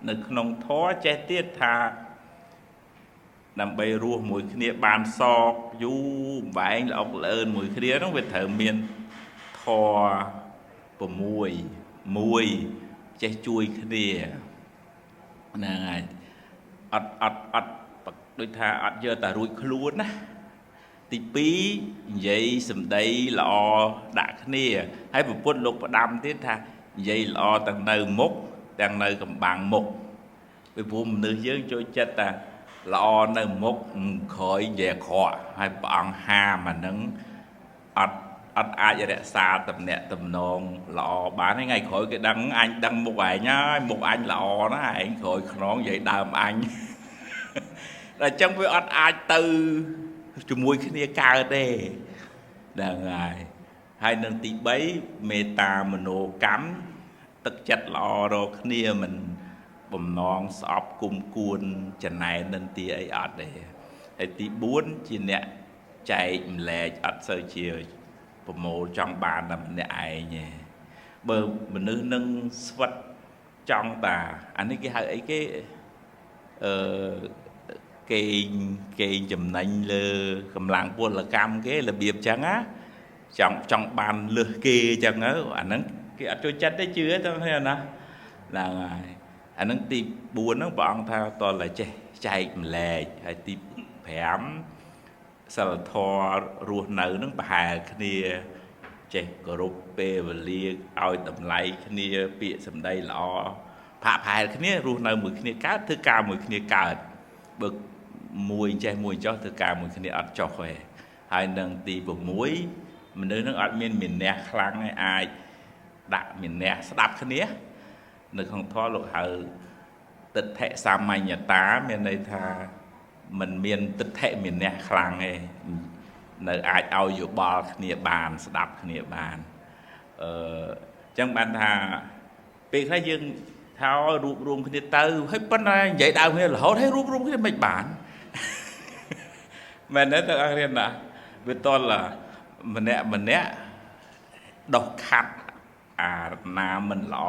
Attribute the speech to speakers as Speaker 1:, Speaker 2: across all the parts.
Speaker 1: នៅក្នុងធម៌ចេះទៀតថាដើម្បីរស់មួយគ្នាបានសោកយូរបែងល្អកលឿនមួយគ្នាហ្នឹងវាត្រូវមានធម៌6មួយចេះជួយគ្នាហ្នឹងហើយអត់ដូចថាអត់យកតែរួចខ្លួនណាទី2និយាយសម្ដីល្អដាក់គ្នាហើយប្រពន្ធលោកផ្ដាំទៀតថានិយាយល្អទាំងនៅមុខទាំងនៅកំបាំងមុខពីព្រោះមនុស្សយើងចូលចិត្តតែល្អនៅមុខក្រោយនិយាយអាក្រក់ហើយព្រះអង្គហាមអាហ្នឹងអត់អាចរក្សាតំណែងតំណងល្អបានថ្ងៃក្រោយគេដឹងអញដឹងមុខឯងហើយមុខអញល្អណាស់ឯងក្រោយខ្នងនិយាយដើមអញតែអញ្ចឹងវាអត់អាចទៅជាមួយគ្នាកើតទេហ្នឹងហើយនឹងទី3មេត្តាមនោកម្មទឹកចិត្តល្អរកគ្នាមិនបំណងស្អប់គុំគួនចំណែននឹងទីអីអត់ទេហើយទី4ជាអ្នកចែកម្លែកអត់សូវជាប្រមូលចង់បានតែម្នាក់ឯងទេបើមនុស្សនឹងស្វិតចង់តាអានេះគេហៅអីគេគេចំណេញលើកម្លាំងពលកម្មគេរបៀបចឹងណាចង់បានលឹះគេចឹងទៅអាហ្នឹងគេអត់ចូលចិត្តទេជឿទៅណាហ្នឹងហើយអាហ្នឹងទី4ហ្នឹងព្រះអង្គថាតលចេះចែកម្លែកហើយទី5សិលធម៌រស់នៅហ្នឹងប្រហែលគ្នាចេះគោរពពេលវេលាឲ្យតម្លៃគ្នាពាក្យសម្ដីល្អប្រហែលគ្នារស់នៅមួយគ្នាកើតធ្វើការមួយគ្នាកើតបើមួយចេះមួយចោះធ្វើការមួយគ្នាអត់ចោះទេហើយនឹងទី6មនុស្សនឹងអត់មានមានះខ្លាំងឯអាចដាក់មានះស្ដាប់គ្នានៅក្នុងធម៌លោកហៅទិដ្ឋិសាមញ្ញតាមានន័យថាมันមានទិដ្ឋិមានះខ្លាំងទេនៅអាចឲ្យយោបល់គ្នាបានស្ដាប់គ្នាបានអញ្ចឹងបានថាពេលខ្លះយើងថារួបរวมគ្នាទៅហើយប៉ុន្តែនិយាយដើមគ្នារហូតហើយរួបរวมគ្នាមិនបានមែនទេតើអរណាវាតលម្នាក់ដោះខាត់អាណាមិនល្អ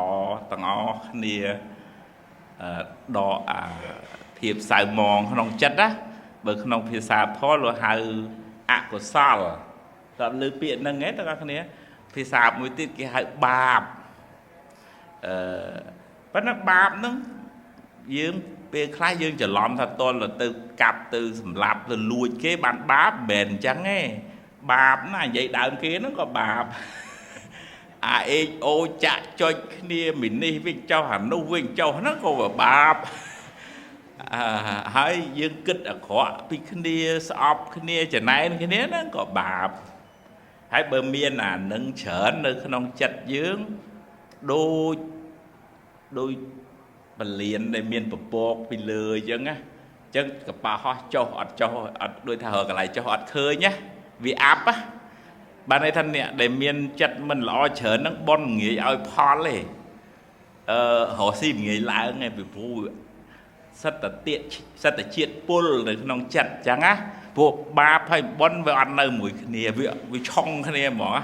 Speaker 1: ទាំងអស់គ្នាដកអាភាពសៅមងក្នុងចិត្តណាបើក្នុងភាសាធម៌លោកហៅអកុសលតើលើពាក្យហ្នឹងឯងតើអ្នកគ្នាភាសាមួយទៀតគេហៅបាបប៉ុន្តែបាបហ្នឹងយើងពេលខ្លះយើងច្រឡំថាតលទៅកាប់ទៅសម្លាប់ទៅលួចគេបានបាបមិនមែនអញ្ចឹងទេបាបណានិយាយដើមគេហ្នឹងក៏បាបអាអេអូចាក់ចុចគ្នាមីនេះវិញចុះអានោះវិញចុះហ្នឹងក៏បាបហើយយើងគិតអាក្រក់ពីគ្នាស្អប់គ្នាចំណែនគ្នាហ្នឹងក៏បាបហើយបើមានអានឹងច្រើននៅក្នុងចិត្តយើងដូចបលៀនដែលមានពពកពីលើអញ្ចឹងណាអញ្ចឹងកប៉ាល់ហោះចុះអត់ចុះអត់ដូចថារកកន្លែងចុះអត់ឃើញណាវាអាប់ណាបានន័យថាអ្នកដែលមានចិត្តមិនល្អច្រើនហ្នឹងបនងាយឲ្យផលទេរស់ស៊ីងាយឡើងឯងពីព្រោះសិតតជាតិពុលនៅក្នុងចិត្តអញ្ចឹងណាពួកបាបហើយបនវាអត់នៅមួយគ្នាវាឆុងគ្នាហ្មងណា